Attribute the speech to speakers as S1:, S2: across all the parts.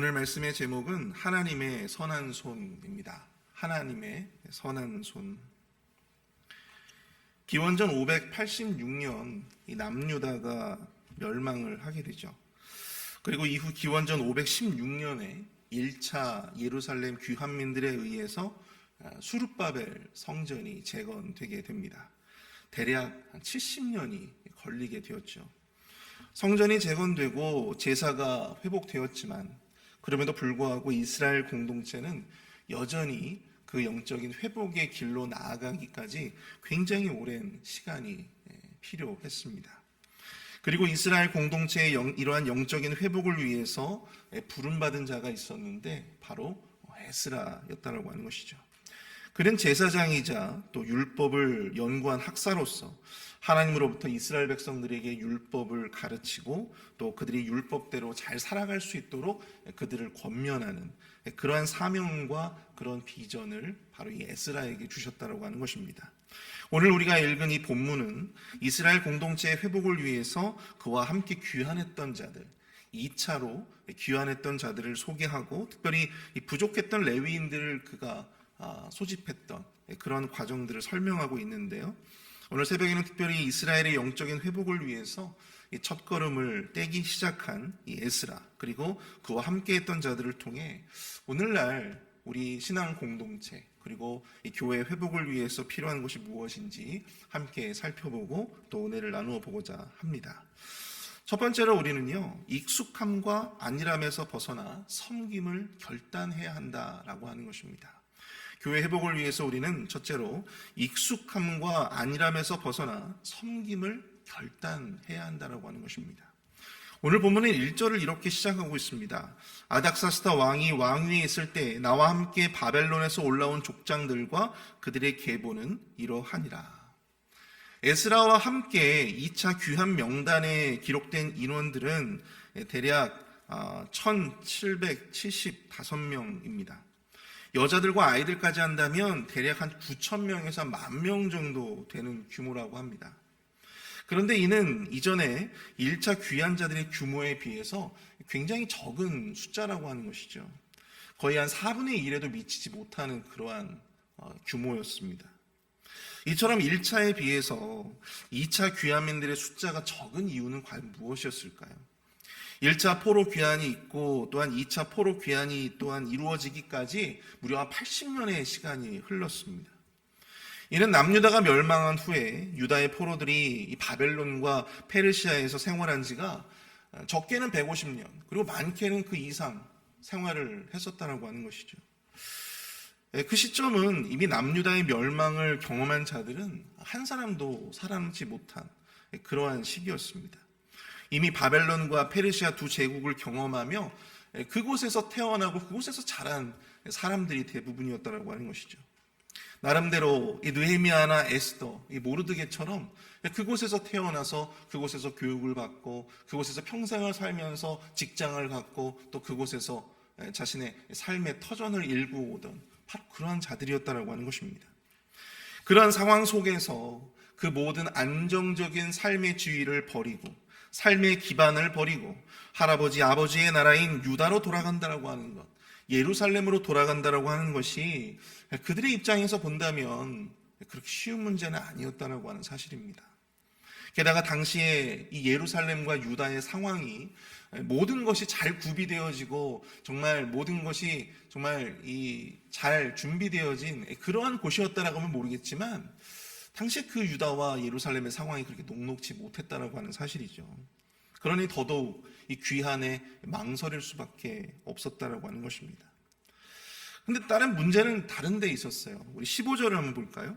S1: 오늘 말씀의 제목은 하나님의 선한 손입니다. 하나님의 선한 손. 기원전 586년 이 남유다가 멸망을 하게 되죠. 그리고 이후 기원전 516년에 1차 예루살렘 귀환민들에 의해서 수룹바벨 성전이 재건되게 됩니다. 대략 한 70년이 걸리게 되었죠. 성전이 재건되고 제사가 회복되었지만 그럼에도 불구하고 이스라엘 공동체는 여전히 그 영적인 회복의 길로 나아가기까지 굉장히 오랜 시간이 필요했습니다. 그리고 이스라엘 공동체의 이러한 영적인 회복을 위해서 부름받은 자가 있었는데 바로 에스라였다라고 하는 것이죠. 그는 제사장이자 또 율법을 연구한 학사로서 하나님으로부터 이스라엘 백성들에게 율법을 가르치고 또 그들이 율법대로 잘 살아갈 수 있도록 그들을 권면하는 그러한 사명과 그런 비전을 바로 이 에스라에게 주셨다고 하는 것입니다. 오늘 우리가 읽은 이 본문은 이스라엘 공동체의 회복을 위해서 그와 함께 귀환했던 자들, 2차로 귀환했던 자들을 소개하고 특별히 이 부족했던 레위인들을 그가 소집했던 그런 과정들을 설명하고 있는데요. 오늘 새벽에는 특별히 이스라엘의 영적인 회복을 위해서 이 첫걸음을 떼기 시작한 이 에스라 그리고 그와 함께했던 자들을 통해 오늘날 우리 신앙 공동체 그리고 이 교회 회복을 위해서 필요한 것이 무엇인지 함께 살펴보고 또 은혜를 나누어 보고자 합니다. 첫 번째로 우리는요, 익숙함과 안일함에서 벗어나 섬김을 결단해야 한다라고 하는 것입니다. 교회 회복을 위해서 우리는 첫째로 익숙함과 안일함에서 벗어나 섬김을 결단해야 한다라고 하는 것입니다. 오늘 본문은 1절을 이렇게 시작하고 있습니다. 아닥사스다 왕이 왕위에 있을 때 나와 함께 바벨론에서 올라온 족장들과 그들의 계보는 이러하니라. 에스라와 함께 2차 귀환 명단에 기록된 인원들은 대략 1775명입니다. 여자들과 아이들까지 한다면 대략 한 9,000명에서 10,000명 정도 되는 규모라고 합니다. 그런데 이는 이전에 1차 귀환자들의 규모에 비해서 굉장히 적은 숫자라고 하는 것이죠. 거의 한 4분의 1에도 미치지 못하는 그러한 규모였습니다. 이처럼 1차에 비해서 2차 귀환민들의 숫자가 적은 이유는 과연 무엇이었을까요? 1차 포로 귀환이 있고 또한 2차 포로 귀환이 또한 이루어지기까지 무려 80년의 시간이 흘렀습니다. 이는 남유다가 멸망한 후에 유다의 포로들이 이 바벨론과 페르시아에서 생활한 지가 적게는 150년 그리고 많게는 그 이상 생활을 했었다고 하는 것이죠. 그 시점은 이미 남유다의 멸망을 경험한 자들은 한 사람도 살아남지 못한 그러한 시기였습니다. 이미 바벨론과 페르시아 두 제국을 경험하며 그곳에서 태어나고 그곳에서 자란 사람들이 대부분이었다고 하는 것이죠. 나름대로 이 느헤미야나 에스더, 이 모르드게처럼 그곳에서 태어나서 그곳에서 교육을 받고 그곳에서 평생을 살면서 직장을 갖고 또 그곳에서 자신의 삶의 터전을 일구어 오던 바로 그러한 자들이었다고 하는 것입니다. 그러한 상황 속에서 그 모든 안정적인 삶의 지위를 버리고 삶의 기반을 버리고 할아버지 아버지의 나라인 유다로 돌아간다라고 하는 것, 예루살렘으로 돌아간다라고 하는 것이 그들의 입장에서 본다면 그렇게 쉬운 문제는 아니었다라고 하는 사실입니다. 게다가 당시에 이 예루살렘과 유다의 상황이 모든 것이 잘 구비되어지고 정말 모든 것이 정말 잘 준비되어진 그러한 곳이었다라고 하면 모르겠지만 당시 그 유다와 예루살렘의 상황이 그렇게 녹록지 못했다라고 하는 사실이죠. 그러니 더더욱 이 귀환에 망설일 수밖에 없었다라고 하는 것입니다. 근데 다른 문제는 다른 데 있었어요. 우리 15절을 한번 볼까요?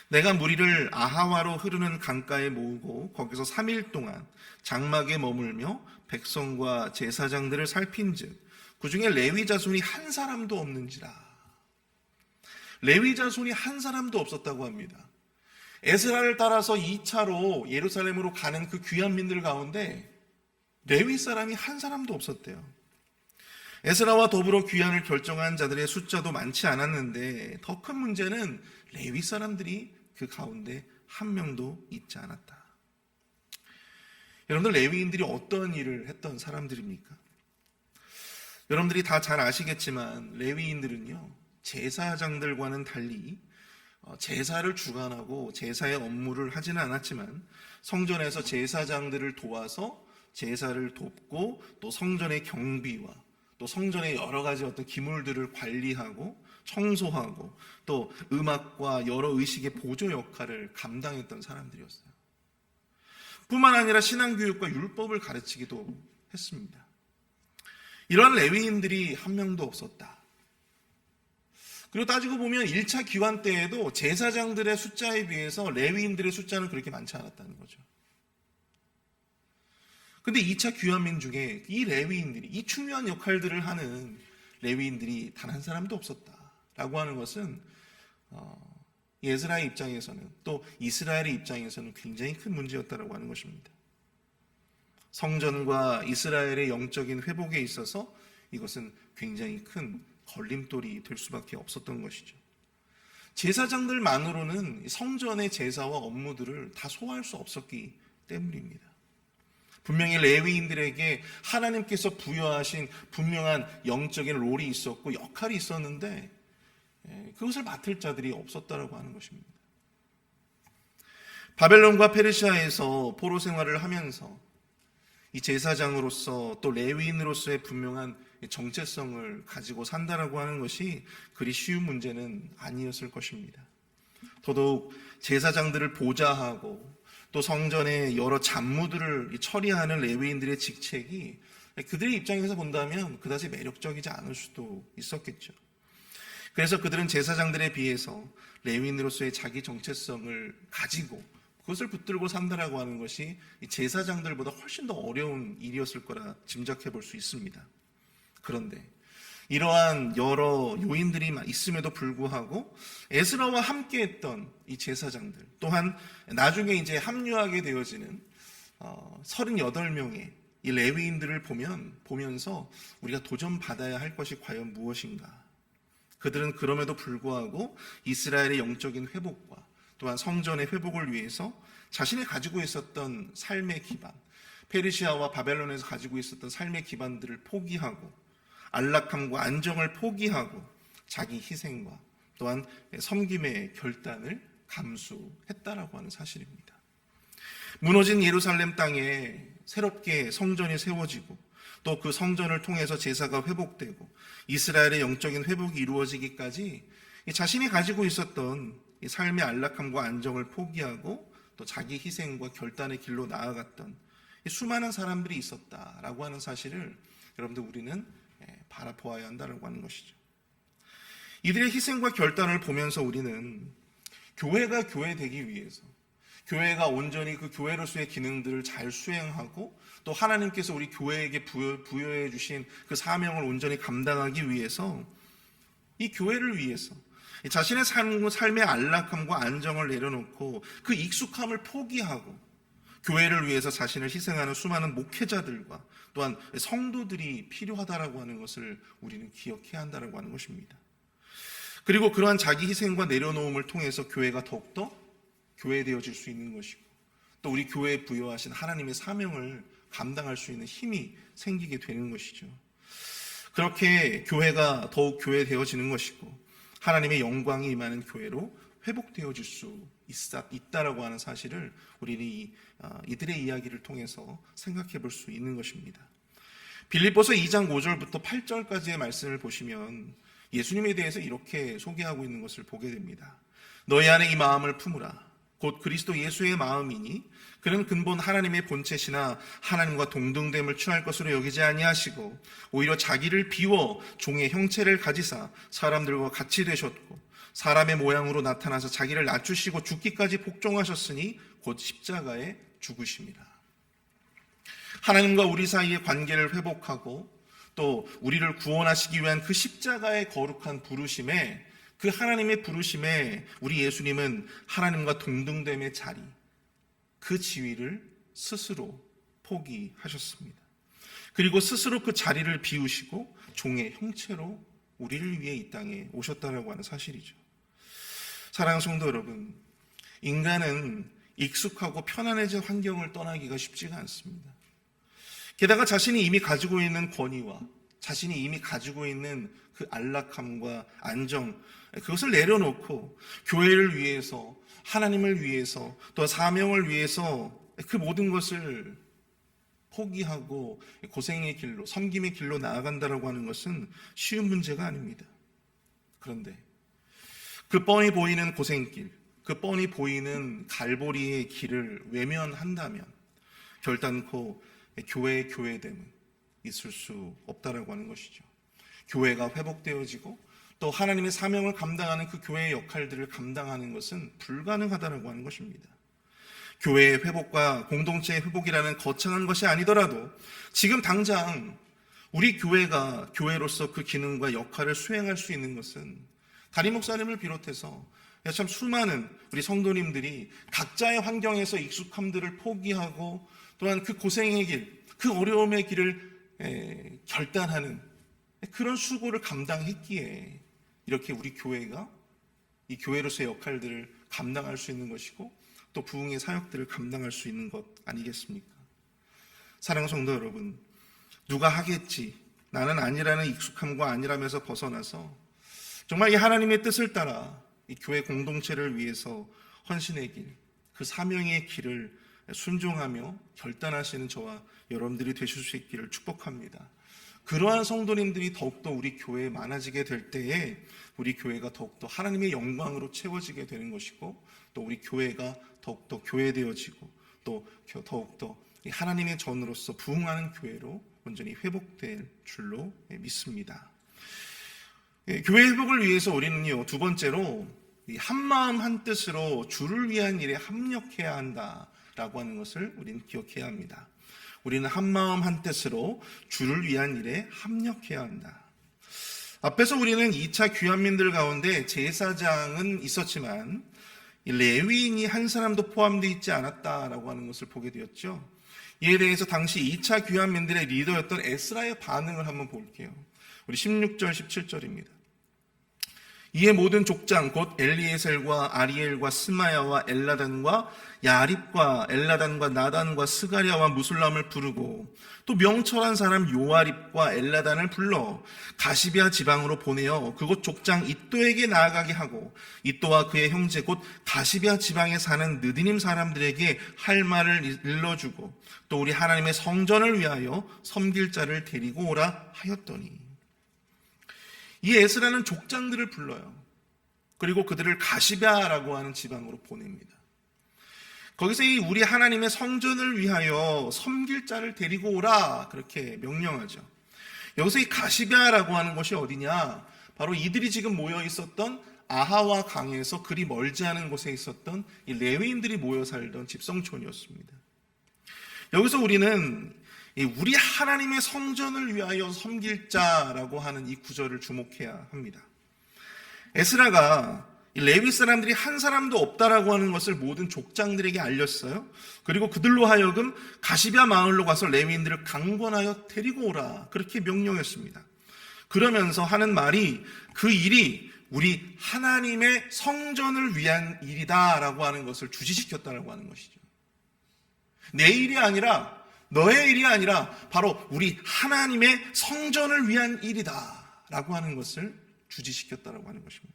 S1: 내가 무리를 아하와로 흐르는 강가에 모으고 거기서 3일 동안 장막에 머물며 백성과 제사장들을 살핀즉 그중에 레위 자손이 한 사람도 없는지라. 레위 자손이 한 사람도 없었다고 합니다. 에스라를 따라서 2차로 예루살렘으로 가는 그 귀환민들 가운데 레위 사람이 한 사람도 없었대요. 에스라와 더불어 귀환을 결정한 자들의 숫자도 많지 않았는데 더 큰 문제는 레위 사람들이 그 가운데 한 명도 있지 않았다. 여러분들, 레위인들이 어떤 일을 했던 사람들입니까? 여러분들이 다 잘 아시겠지만 레위인들은요, 제사장들과는 달리 제사를 주관하고 제사의 업무를 하지는 않았지만 성전에서 제사장들을 도와서 제사를 돕고 또 성전의 경비와 또 성전의 여러 가지 어떤 기물들을 관리하고 청소하고 또 음악과 여러 의식의 보조 역할을 감당했던 사람들이었어요. 뿐만 아니라 신앙교육과 율법을 가르치기도 했습니다. 이러한 레위인들이 한 명도 없었다. 그리고 따지고 보면 1차 귀환 때에도 제사장들의 숫자에 비해서 레위인들의 숫자는 그렇게 많지 않았다는 거죠. 근데 2차 귀환민 중에 이 레위인들이, 이 중요한 역할들을 하는 레위인들이 단 한 사람도 없었다라고 하는 것은 에스라의 입장에서는 또 이스라엘의 입장에서는 굉장히 큰 문제였다라고 하는 것입니다. 성전과 이스라엘의 영적인 회복에 있어서 이것은 굉장히 큰 걸림돌이 될 수밖에 없었던 것이죠. 제사장들만으로는 성전의 제사와 업무들을 다 소화할 수 없었기 때문입니다. 분명히 레위인들에게 하나님께서 부여하신 분명한 영적인 롤이 있었고 역할이 있었는데 그것을 맡을 자들이 없었다라고 하는 것입니다. 바벨론과 페르시아에서 포로 생활을 하면서 이 제사장으로서 또 레위인으로서의 분명한 정체성을 가지고 산다라고 하는 것이 그리 쉬운 문제는 아니었을 것입니다. 더더욱 제사장들을 보좌하고 또 성전의 여러 잡무들을 처리하는 레위인들의 직책이 그들의 입장에서 본다면 그다지 매력적이지 않을 수도 있었겠죠. 그래서 그들은 제사장들에 비해서 레위인으로서의 자기 정체성을 가지고 그것을 붙들고 산다라고 하는 것이 제사장들보다 훨씬 더 어려운 일이었을 거라 짐작해 볼 수 있습니다. 그런데 이러한 여러 요인들이 있음에도 불구하고 에스라와 함께했던 이 제사장들 또한 나중에 이제 합류하게 되어지는 38명의 이 레위인들을 보면서 우리가 도전받아야 할 것이 과연 무엇인가? 그들은 그럼에도 불구하고 이스라엘의 영적인 회복과 또한 성전의 회복을 위해서 자신이 가지고 있었던 삶의 기반, 페르시아와 바벨론에서 가지고 있었던 삶의 기반들을 포기하고 안락함과 안정을 포기하고 자기 희생과 또한 섬김의 결단을 감수했다라고 하는 사실입니다. 무너진 예루살렘 땅에 새롭게 성전이 세워지고 또 그 성전을 통해서 제사가 회복되고 이스라엘의 영적인 회복이 이루어지기까지 자신이 가지고 있었던 이 삶의 안락함과 안정을 포기하고 또 자기 희생과 결단의 길로 나아갔던 수많은 사람들이 있었다라고 하는 사실을 여러분들 우리는 바라보아야 한다고 하는 것이죠. 이들의 희생과 결단을 보면서 우리는 교회가 교회되기 위해서 교회가 온전히 그 교회로서의 기능들을 잘 수행하고 또 하나님께서 우리 교회에게 부여해 주신 그 사명을 온전히 감당하기 위해서 이 교회를 위해서 자신의 삶의 안락함과 안정을 내려놓고 그 익숙함을 포기하고 교회를 위해서 자신을 희생하는 수많은 목회자들과 또한 성도들이 필요하다라고 하는 것을 우리는 기억해야 한다라고 하는 것입니다. 그리고 그러한 자기 희생과 내려놓음을 통해서 교회가 더욱더 교회되어질 수 있는 것이고 또 우리 교회에 부여하신 하나님의 사명을 감당할 수 있는 힘이 생기게 되는 것이죠. 그렇게 교회가 더욱 교회되어지는 것이고 하나님의 영광이 임하는 교회로 회복되어질 수 있다라고 하는 사실을 우리는 이들의 이야기를 통해서 생각해 볼 수 있는 것입니다. 빌립보서 2장 5절부터 8절까지의 말씀을 보시면 예수님에 대해서 이렇게 소개하고 있는 것을 보게 됩니다. 너희 안에 이 마음을 품으라. 곧 그리스도 예수의 마음이니 그는 근본 하나님의 본체시나 하나님과 동등됨을 취할 것으로 여기지 아니하시고 오히려 자기를 비워 종의 형체를 가지사 사람들과 같이 되셨고 사람의 모양으로 나타나서 자기를 낮추시고 죽기까지 복종하셨으니 곧 십자가에 죽으심이라. 하나님과 우리 사이의 관계를 회복하고 또 우리를 구원하시기 위한 그 십자가의 거룩한 부르심에 그 하나님의 부르심에 우리 예수님은 하나님과 동등됨의 자리, 그 지위를 스스로 포기하셨습니다. 그리고 스스로 그 자리를 비우시고 종의 형체로 우리를 위해 이 땅에 오셨다라고 하는 사실이죠. 사랑하는 성도 여러분, 인간은 익숙하고 편안해진 환경을 떠나기가 쉽지가 않습니다. 게다가 자신이 이미 가지고 있는 권위와 자신이 이미 가지고 있는 그 안락함과 안정, 그것을 내려놓고 교회를 위해서, 하나님을 위해서, 또 사명을 위해서 그 모든 것을 포기하고 고생의 길로, 섬김의 길로 나아간다라고 하는 것은 쉬운 문제가 아닙니다. 그런데 그 뻔히 보이는 고생길, 그 뻔히 보이는 갈보리의 길을 외면한다면 결단코 교회의 교회됨은 있을 수 없다라고 하는 것이죠. 교회가 회복되어지고 또 하나님의 사명을 감당하는 그 교회의 역할들을 감당하는 것은 불가능하다라고 하는 것입니다. 교회의 회복과 공동체의 회복이라는 거창한 것이 아니더라도 지금 당장 우리 교회가 교회로서 그 기능과 역할을 수행할 수 있는 것은 담임 목사님을 비롯해서 참 수많은 우리 성도님들이 각자의 환경에서 익숙함들을 포기하고 또한 그 고생의 길, 그 어려움의 길을 결단하는 그런 수고를 감당했기에 이렇게 우리 교회가 이 교회로서의 역할들을 감당할 수 있는 것이고 또 부흥의 사역들을 감당할 수 있는 것 아니겠습니까? 사랑하는 성도 여러분, 누가 하겠지, 나는 아니라는 익숙함과 아니라면서 벗어나서 정말 이 하나님의 뜻을 따라 이 교회 공동체를 위해서 헌신의 길, 그 사명의 길을 순종하며 결단하시는 저와 여러분들이 되실 수 있기를 축복합니다. 그러한 성도님들이 더욱더 우리 교회에 많아지게 될 때에 우리 교회가 더욱더 하나님의 영광으로 채워지게 되는 것이고 또 우리 교회가 더욱더 교회되어지고 또 더욱더 하나님의 전으로서 부흥하는 교회로 온전히 회복될 줄로 믿습니다. 교회 회복을 위해서 우리는요, 두 번째로 한마음 한뜻으로 주를 위한 일에 합력해야 한다라고 하는 것을 우리는 기억해야 합니다. 우리는 한마음 한뜻으로 주를 위한 일에 합력해야 한다. 앞에서 우리는 2차 귀환민들 가운데 제사장은 있었지만 레위인이 한 사람도 포함되어 있지 않았다라고 하는 것을 보게 되었죠. 이에 대해서 당시 2차 귀환민들의 리더였던 에스라의 반응을 한번 볼게요. 우리 16절 17절입니다. 이에 모든 족장 곧 엘리에셀과 아리엘과 스마야와 엘라단과 야립과 엘라단과 나단과 스가랴와 무술람을 부르고 또 명철한 사람 요아립과 엘라단을 불러 가시비아 지방으로 보내어 그곳 족장 이또에게 나아가게 하고 이또와 그의 형제 곧 가시비아 지방에 사는 느디님 사람들에게 할 말을 일러주고 또 우리 하나님의 성전을 위하여 섬길 자를 데리고 오라 하였더니 이 에스라는 족장들을 불러요. 그리고 그들을 가시비아라고 하는 지방으로 보냅니다. 거기서 이 우리 하나님의 성전을 위하여 섬길 자를 데리고 오라 그렇게 명령하죠. 여기서 이 가시비아라고 하는 것이 어디냐? 바로 이들이 지금 모여 있었던 아하와 강에서 그리 멀지 않은 곳에 있었던 이 레위인들이 모여 살던 집성촌이었습니다. 여기서 우리는 우리 하나님의 성전을 위하여 섬길 자라고 하는 이 구절을 주목해야 합니다. 에스라가 레위 사람들이 한 사람도 없다라고 하는 것을 모든 족장들에게 알렸어요. 그리고 그들로 하여금 가시비아 마을로 가서 레위인들을 강권하여 데리고 오라 그렇게 명령했습니다. 그러면서 하는 말이 그 일이 우리 하나님의 성전을 위한 일이다라고 하는 것을 주지시켰다라고 하는 것이죠. 내 일이 아니라 너의 일이 아니라 바로 우리 하나님의 성전을 위한 일이다라고 하는 것을 주지시켰다라고 하는 것입니다.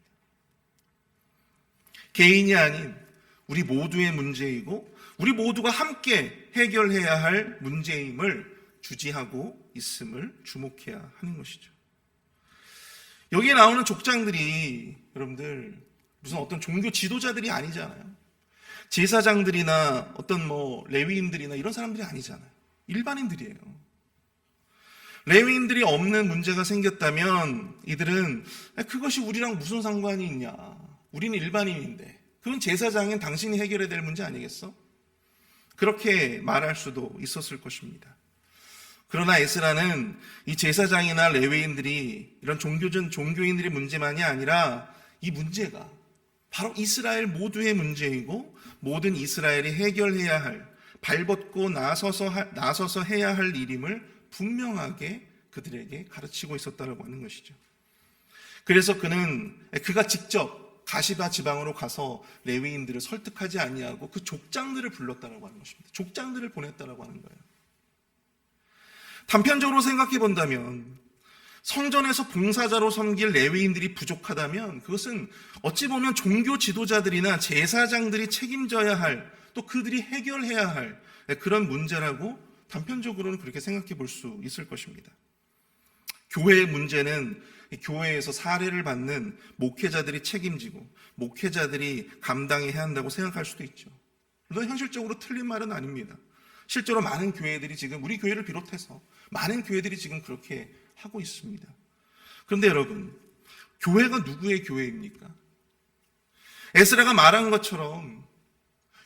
S1: 개인이 아닌 우리 모두의 문제이고 우리 모두가 함께 해결해야 할 문제임을 주지하고 있음을 주목해야 하는 것이죠. 여기에 나오는 족장들이 여러분들 무슨 어떤 종교 지도자들이 아니잖아요. 제사장들이나 어떤 레위인들이나 이런 사람들이 아니잖아요. 일반인들이에요. 레위인들이 없는 문제가 생겼다면 이들은 그것이 우리랑 무슨 상관이 있냐. 우리는 일반인인데 그건 제사장인 당신이 해결해야 될 문제 아니겠어? 그렇게 말할 수도 있었을 것입니다. 그러나 에스라는 이 제사장이나 레위인들이 이런 종교인들의 문제만이 아니라 이 문제가 바로 이스라엘 모두의 문제이고 모든 이스라엘이 해결해야 할 발벗고 나서서 해야 할 일임을 분명하게 그들에게 가르치고 있었다고 하는 것이죠. 그래서 그가 직접 가시바 지방으로 가서 레위인들을 설득하지 아니하고 그 족장들을 불렀다고 하는 것입니다. 족장들을 보냈다고 하는 거예요. 단편적으로 생각해 본다면 성전에서 봉사자로 섬길 레위인들이 부족하다면 그것은 어찌 보면 종교 지도자들이나 제사장들이 책임져야 할, 또 그들이 해결해야 할 그런 문제라고 단편적으로는 그렇게 생각해 볼 수 있을 것입니다. 교회의 문제는 교회에서 사례를 받는 목회자들이 책임지고 목회자들이 감당해야 한다고 생각할 수도 있죠. 물론 현실적으로 틀린 말은 아닙니다. 실제로 많은 교회들이 지금, 우리 교회를 비롯해서 많은 교회들이 지금 그렇게 하고 있습니다. 그런데 여러분, 교회가 누구의 교회입니까? 에스라가 말한 것처럼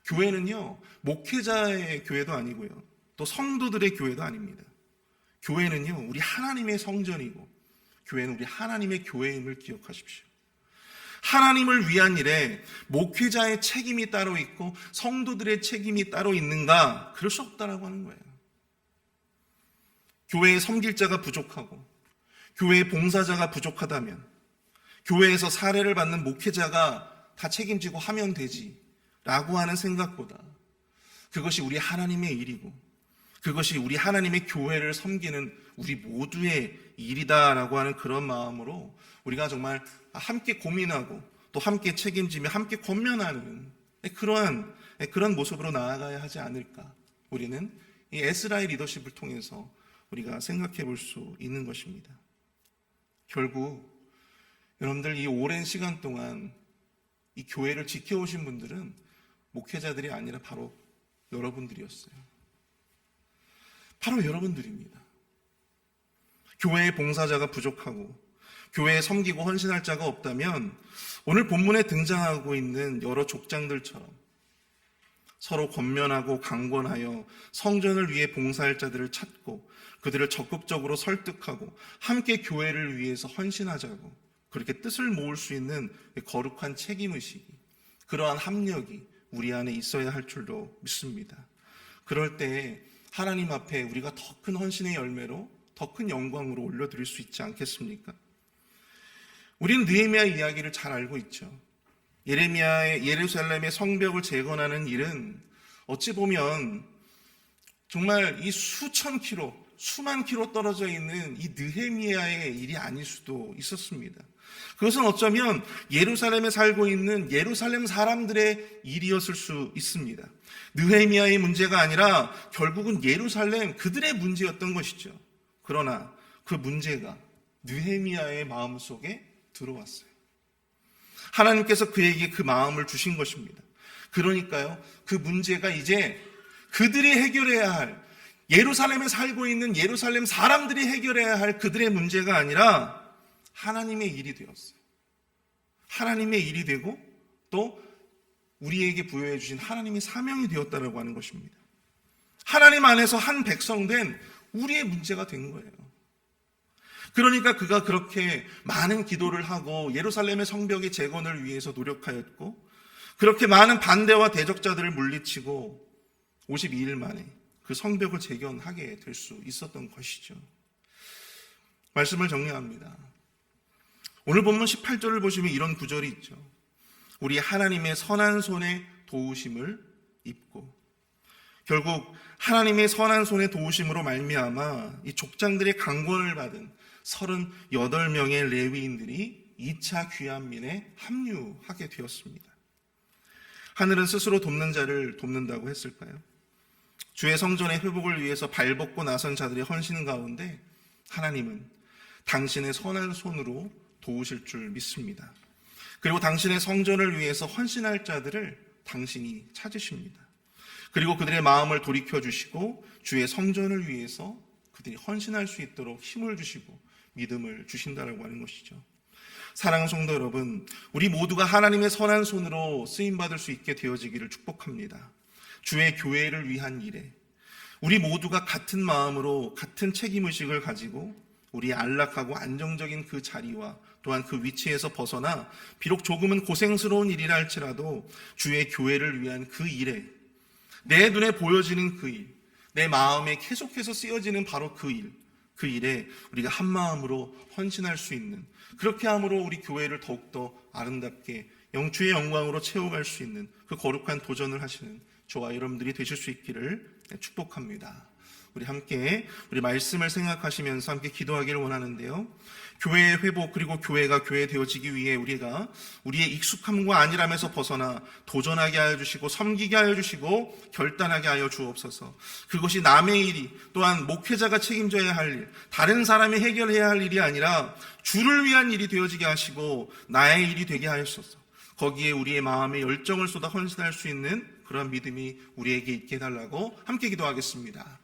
S1: 교회는요, 목회자의 교회도 아니고요, 또 성도들의 교회도 아닙니다. 교회는요, 우리 하나님의 성전이고 교회는 우리 하나님의 교회임을 기억하십시오. 하나님을 위한 일에 목회자의 책임이 따로 있고 성도들의 책임이 따로 있는가? 그럴 수 없다라고 하는 거예요. 교회에 섬길 자가 부족하고 교회에 봉사자가 부족하다면 교회에서 사례를 받는 목회자가 다 책임지고 하면 되지라고 하는 생각보다 그것이 우리 하나님의 일이고 그것이 우리 하나님의 교회를 섬기는 우리 모두의 일이다라고 하는 그런 마음으로 우리가 정말 함께 고민하고 또 함께 책임지며 함께 권면하는 그런 모습으로 나아가야 하지 않을까. 우리는 이 에스라의 리더십을 통해서 우리가 생각해 볼 수 있는 것입니다. 결국 여러분들 이 오랜 시간 동안 이 교회를 지켜오신 분들은 목회자들이 아니라 바로 여러분들이었어요. 바로 여러분들입니다. 교회의 봉사자가 부족하고 교회에 섬기고 헌신할 자가 없다면 오늘 본문에 등장하고 있는 여러 족장들처럼 서로 권면하고 강권하여 성전을 위해 봉사할 자들을 찾고 그들을 적극적으로 설득하고 함께 교회를 위해서 헌신하자고 그렇게 뜻을 모을 수 있는 거룩한 책임의식이, 그러한 합력이 우리 안에 있어야 할 줄로 믿습니다. 그럴 때 하나님 앞에 우리가 더 큰 헌신의 열매로 더 큰 영광으로 올려드릴 수 있지 않겠습니까? 우리는 느헤미야 이야기를 잘 알고 있죠. 예루살렘의 성벽을 재건하는 일은 어찌 보면 정말 이 수천 킬로, 수만 킬로 떨어져 있는 이 느헤미야의 일이 아닐 수도 있었습니다. 그것은 어쩌면 예루살렘에 살고 있는 예루살렘 사람들의 일이었을 수 있습니다. 느헤미야의 문제가 아니라 결국은 예루살렘 그들의 문제였던 것이죠. 그러나 그 문제가 느헤미야의 마음속에 들어왔어요. 하나님께서 그에게 그 마음을 주신 것입니다. 그러니까요, 그 문제가 이제 그들이 해결해야 할, 예루살렘에 살고 있는 예루살렘 사람들이 해결해야 할 그들의 문제가 아니라 하나님의 일이 되었어요. 하나님의 일이 되고 또 우리에게 부여해 주신 하나님의 사명이 되었다라고 하는 것입니다. 하나님 안에서 한 백성된 우리의 문제가 된 거예요. 그러니까 그가 그렇게 많은 기도를 하고 예루살렘의 성벽의 재건을 위해서 노력하였고 그렇게 많은 반대와 대적자들을 물리치고 52일 만에 그 성벽을 재건하게 될 수 있었던 것이죠. 말씀을 정리합니다. 오늘 본문 18절을 보시면 이런 구절이 있죠. 우리 하나님의 선한 손의 도우심을 입고, 결국 하나님의 선한 손의 도우심으로 말미암아 이 족장들의 강권을 받은 38명의 레위인들이 2차 귀환민에 합류하게 되었습니다. 하늘은 스스로 돕는 자를 돕는다고 했을까요? 주의 성전의 회복을 위해서 발벗고 나선 자들의 헌신 가운데 하나님은 당신의 선한 손으로 도우실 줄 믿습니다. 그리고 당신의 성전을 위해서 헌신할 자들을 당신이 찾으십니다. 그리고 그들의 마음을 돌이켜주시고 주의 성전을 위해서 그들이 헌신할 수 있도록 힘을 주시고 믿음을 주신다라고 하는 것이죠. 사랑하는 성도 여러분, 우리 모두가 하나님의 선한 손으로 쓰임받을 수 있게 되어지기를 축복합니다. 주의 교회를 위한 일에 우리 모두가 같은 마음으로 같은 책임의식을 가지고 우리 안락하고 안정적인 그 자리와 또한 그 위치에서 벗어나 비록 조금은 고생스러운 일이라 할지라도 주의 교회를 위한 그 일에, 내 눈에 보여지는 그 일, 내 마음에 계속해서 쓰여지는 바로 그 일에 우리가 한 마음으로 헌신할 수 있는, 그렇게 함으로 우리 교회를 더욱더 아름답게 주의 영광으로 채워갈 수 있는 그 거룩한 도전을 하시는 저와 여러분들이 되실 수 있기를 축복합니다. 우리 함께 우리 말씀을 생각하시면서 함께 기도하기를 원하는데요. 교회의 회복 그리고 교회가 교회 되어지기 위해 우리가 우리의 익숙함과 안일함에서 벗어나 도전하게 하여 주시고 섬기게 하여 주시고 결단하게 하여 주옵소서. 그것이 남의 일이 또한 목회자가 책임져야 할 일, 다른 사람이 해결해야 할 일이 아니라 주를 위한 일이 되어지게 하시고 나의 일이 되게 하옵소서. 거기에 우리의 마음의 열정을 쏟아 헌신할 수 있는 그런 믿음이 우리에게 있게 해달라고 함께 기도하겠습니다.